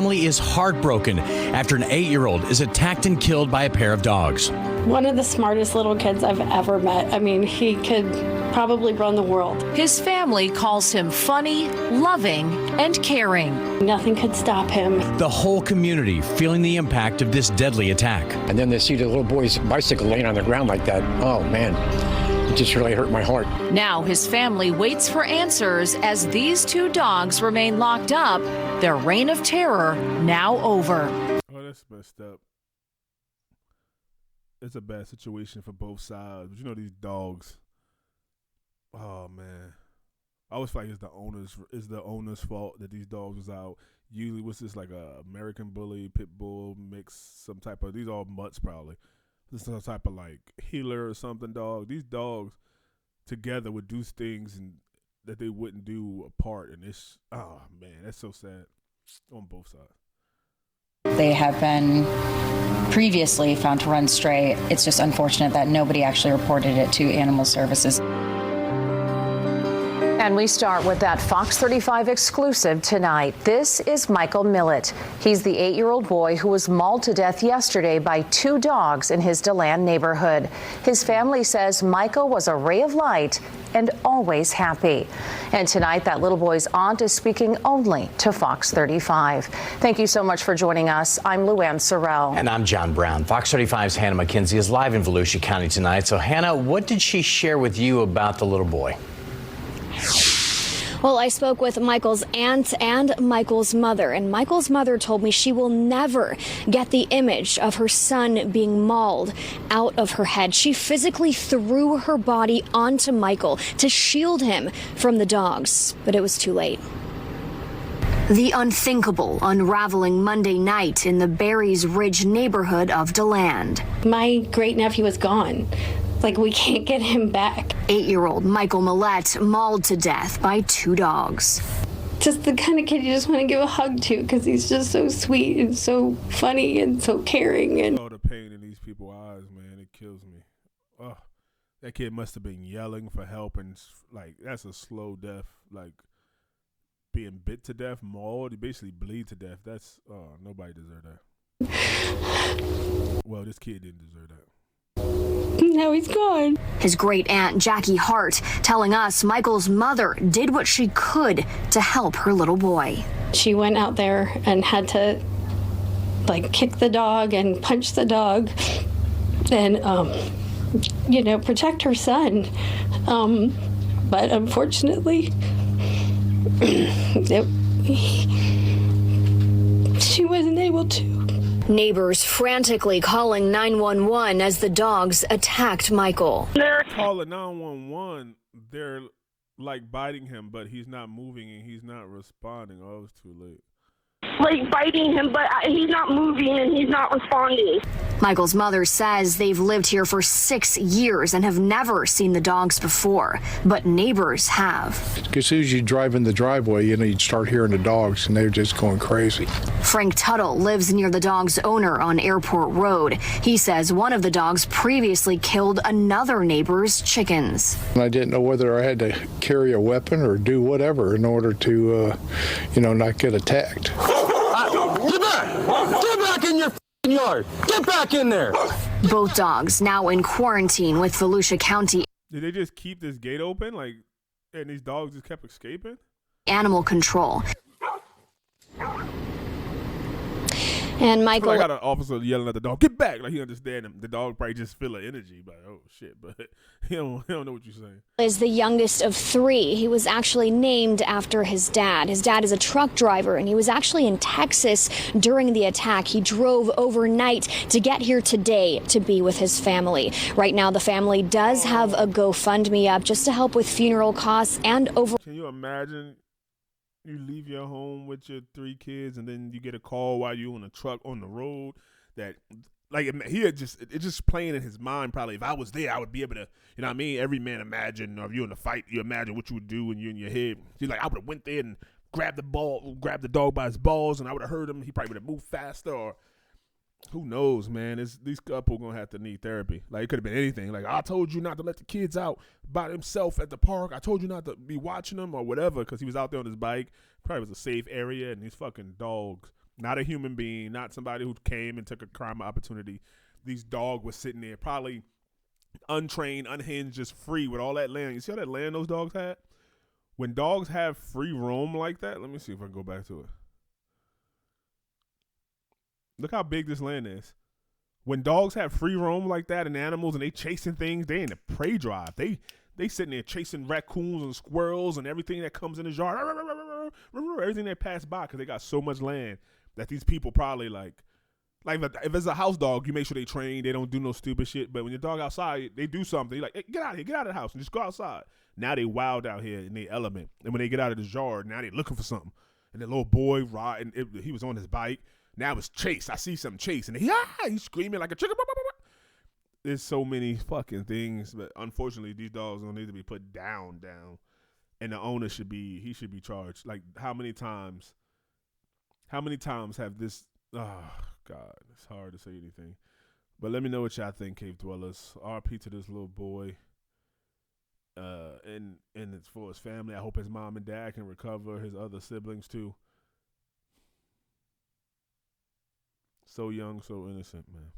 family is heartbroken after an 8-year-old is attacked and killed by a pair of dogs. One of the smartest little kids I've ever met. I mean, he could probably run the world. His family calls him funny, loving, and caring. Nothing could stop him. The whole community feeling the impact of this deadly attack. And then they see the little boy's bicycle laying on the ground like that. Oh, man. It just really hurt my heart. Now his family waits for answers as these two dogs remain locked up, their reign of terror now over. Oh, that's messed up. It's a bad situation for both sides. But you know these dogs. Oh man, I always feel like it's the owner's fault that these dogs was out. Usually, what's this, like a American bully, pit bull mix, some type of, these all mutts probably. This is some type of like healer or something dog. These dogs together would do things and that they wouldn't do apart. And it's, oh man, that's so sad on both sides. They have been previously found to run stray. It's just unfortunate that nobody actually reported it to Animal Services. And we start with that Fox 35 exclusive tonight. This is Michael Millett. He's the 8-year-old boy who was mauled to death yesterday by two dogs in his DeLand neighborhood. His family says Michael was a ray of light and always happy. And tonight, that little boy's aunt is speaking only to Fox 35. Thank you so much for joining us. I'm Luann Sorrell. And I'm John Brown. Fox 35's Hannah McKenzie is live in Volusia County tonight. So Hannah, what did she share with you about the little boy? Well, I spoke with Michael's aunt and Michael's mother, and Michael's mother told me she will never get the image of her son being mauled out of her head. She physically threw her body onto Michael to shield him from the dogs, but it was too late. The unthinkable unraveling Monday night in the Berries Ridge neighborhood of DeLand. My great nephew was gone. Like, we can't get him back. 8-year-old Michael Millett mauled to death by two dogs. Just the kind of kid you just want to give a hug to because he's just so sweet and so funny and so caring. And oh, the pain in these people's eyes, man, it kills me. Oh, that kid must have been yelling for help, and like, that's a slow death. Like, being bit to death, mauled, you basically bleed to death. That's, oh, nobody deserved that. Well, this kid didn't deserve that. Now he's gone. His great aunt Jackie Hart telling us Michael's mother did what she could to help her little boy. She went out there and had to like kick the dog and punch the dog and protect her son. But unfortunately she wasn't able to. Neighbors frantically calling 911 as the dogs attacked Michael. They're calling 911. They're like biting him, but he's not moving and he's not responding. Oh, it's too late. Like biting him, but he's not moving and he's not responding. Michael's mother says they've lived here for 6 years and have never seen the dogs before, but neighbors have. As soon as you drive in the driveway, you'd start hearing the dogs, and they're just going crazy. Frank Tuttle lives near the dog's owner on Airport Road. He says one of the dogs previously killed another neighbor's chickens. And I didn't know whether I had to carry a weapon or do whatever in order to, not get attacked. Get back! Get back in your yard! Get back in there! Both dogs now in quarantine with Volusia County. Did they just keep this gate open, and these dogs just kept escaping? Animal control. And Michael, I got an officer yelling at the dog, "Get back!" Like he understand him. The dog probably just feel the energy, like, oh shit, but he don't know what you're saying. Is the youngest of three. He was actually named after his dad. His dad is a truck driver, and he was actually in Texas during the attack. He drove overnight to get here today to be with his family. Right now, the family does have a GoFundMe up just to help with funeral costs and over. Can you imagine? You leave your home with your 3 kids, and then you get a call while you're on a truck on the road. That, like, it's just playing in his mind. Probably, if I was there, I would be able to, you know what I mean? Every man imagine, or if you're in a fight, you imagine what you would do when you're in your head. You're like, I would have went there and grabbed the dog by his balls, and I would have heard him. He probably would have moved faster, or who knows, man? These couple gonna have to need therapy. Like, it could have been anything. Like, I told you not to let the kids out by himself at the park. I told you not to be watching them or whatever, because he was out there on his bike. Probably was a safe area, and these fucking dogs Not a human being, not somebody who came and took a crime opportunity. These dogs were sitting there, probably untrained, unhinged, just free with all that land. You see all that land those dogs had? When dogs have free roam like that, let me see if I can go back to it. Look how big this land is. When dogs have free roam like that and animals and they chasing things, they in the prey drive. They sitting there chasing raccoons and squirrels and everything that comes in the yard. Everything that pass by because they got so much land that these people probably like if it's a house dog, you make sure they train, they don't do no stupid shit. But when your dog outside, they do something. You're like, hey, get out of here, get out of the house and just go outside. Now they wild out here in their element. And when they get out of this yard, now they looking for something. And the little boy riding, he was on his bike. Now it's chase. I see something chase. And he's screaming like a chicken. There's so many fucking things. But unfortunately, these dogs don't need to be put down. And the owner should be charged. Like how many times have this, oh God, it's hard to say anything. But let me know what y'all think, Cave Dwellers. RP to this little boy. And it's for his family. I hope his mom and dad can recover, his other siblings too. So young, so innocent, man.